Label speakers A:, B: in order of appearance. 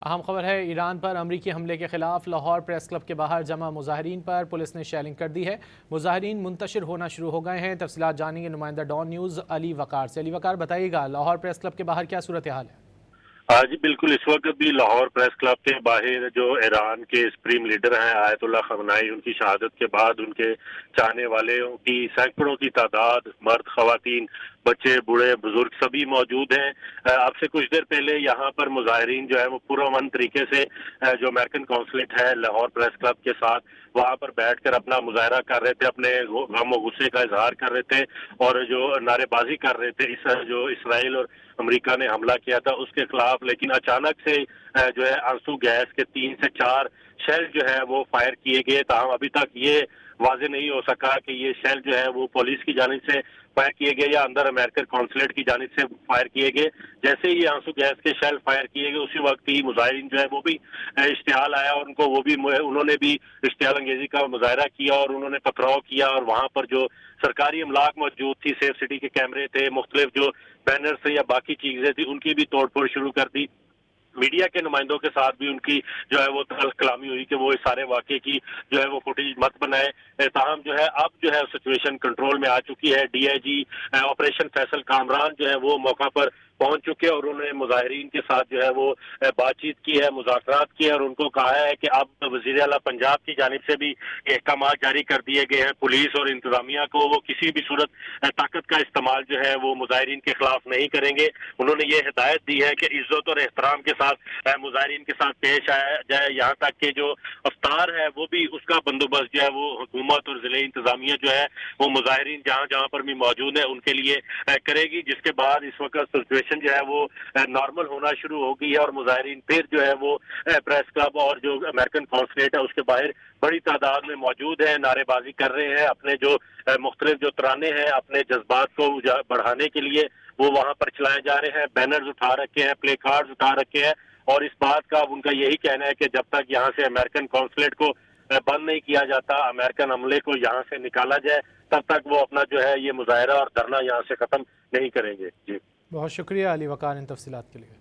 A: اہم خبر ہے ایران پر امریکی حملے کے خلاف لاہور پریس کلب کے باہر جمع مظاہرین پر پولیس نے شیلنگ کر دی ہے۔ مظاہرین منتشر ہونا شروع ہو گئے ہیں۔ تفصیلات جانیں گے نمائندہ ڈان نیوز علی وقار سے۔ علی وقار، بتائیے گا لاہور پریس کلب کے باہر کیا صورتحال ہے؟
B: جی بالکل، اس وقت بھی لاہور پریس کلب کے باہر جو ایران کے سپریم لیڈر ہیں آیت اللہ خامنہئی، ان کی شہادت کے بعد ان کے چاہنے والوں کی سینکڑوں کی تعداد، مرد، خواتین، بچے، بوڑھے، بزرگ سبھی موجود ہیں۔ اب سے کچھ دیر پہلے یہاں پر مظاہرین جو ہے وہ پرامن طریقے سے جو امریکن قونصلیٹ ہے لاہور پریس کلب کے ساتھ وہاں پر بیٹھ کر اپنا مظاہرہ کر رہے تھے، اپنے غم و غصے کا اظہار کر رہے تھے اور جو نعرے بازی کر رہے تھے جو اسرائیل اور امریکہ نے حملہ کیا تھا اس کے خلاف۔ لیکن اچانک سے جو ہے آنسو گیس کے 3 سے 4 شیل جو ہے وہ فائر کیے گئے، تاہم ابھی تک یہ واضح نہیں ہو سکا کہ یہ شیل جو ہے وہ پولیس کی جانب سے فائر کیے گئے یا اندر امریکن قونصلیٹ کی جانب سے فائر کیے گئے۔ جیسے ہی آنسو گیس کے شیل فائر کیے گئے اسی وقت ہی مظاہرین جو ہے وہ بھی اشتعال آیا اور انہوں نے بھی اشتعال انگیزی کا مظاہرہ کیا اور انہوں نے پتھراؤ کیا اور وہاں پر جو سرکاری املاک موجود تھی، سیف سٹی کے کیمرے تھے، مختلف جو بینرز تھے یا باقی چیزیں تھیں، ان کی بھی توڑ پھوڑ شروع کر دی۔ میڈیا کے نمائندوں کے ساتھ بھی ان کی جو ہے وہ تلخ کلامی ہوئی کہ وہ اس سارے واقعے کی جو ہے وہ فوٹیج مت بنائے۔ تاہم جو ہے اب جو ہے سچویشن کنٹرول میں آ چکی ہے۔ D I G operation Faisal Kamran جو ہے وہ موقع پر پہنچ چکے اور انہوں نے مظاہرین کے ساتھ جو ہے وہ بات چیت کی ہے، مذاکرات کیے اور ان کو کہا ہے کہ اب وزیر اعلیٰ پنجاب کی جانب سے بھی احکامات جاری کر دیے گئے ہیں، پولیس اور انتظامیہ کو وہ کسی بھی صورت طاقت کا استعمال جو ہے وہ مظاہرین کے خلاف نہیں کریں گے۔ انہوں نے یہ ہدایت دی ہے کہ عزت اور احترام کے ساتھ مظاہرین کے ساتھ پیش آیا جائے، یہاں تک کہ جو افطار ہے وہ بھی اس کا بندوبست جو ہے وہ حکومت اور ضلعی انتظامیہ جو ہے وہ مظاہرین جہاں جہاں پر بھی موجود ہے ان کے لیے کرے گی، جس کے بعد اس وقت سچویشن جو ہے وہ نارمل ہونا شروع ہو گئی ہے اور مظاہرین پھر جو ہے وہ پریس کلب اور جو امریکن قونصلیٹ ہے اس کے باہر بڑی تعداد میں موجود ہیں، نعرے بازی کر رہے ہیں، اپنے جو مختلف جو ترانے ہیں اپنے جذبات کو بڑھانے کے لیے وہ وہاں پر چلائے جا رہے ہیں، بینرز اٹھا رکھے ہیں، پلے کارڈز اٹھا رکھے ہیں اور اس بات کا ان کا یہی کہنا ہے کہ جب تک یہاں سے امریکن قونصلیٹ کو بند نہیں کیا جاتا، امریکن عملے کو یہاں سے نکالا جائے، تب تک وہ اپنا جو ہے یہ مظاہرہ اور دھرنا یہاں سے ختم نہیں کریں گے۔ جی
A: بہت شکریہ علی وقار ان تفصیلات کے لیے۔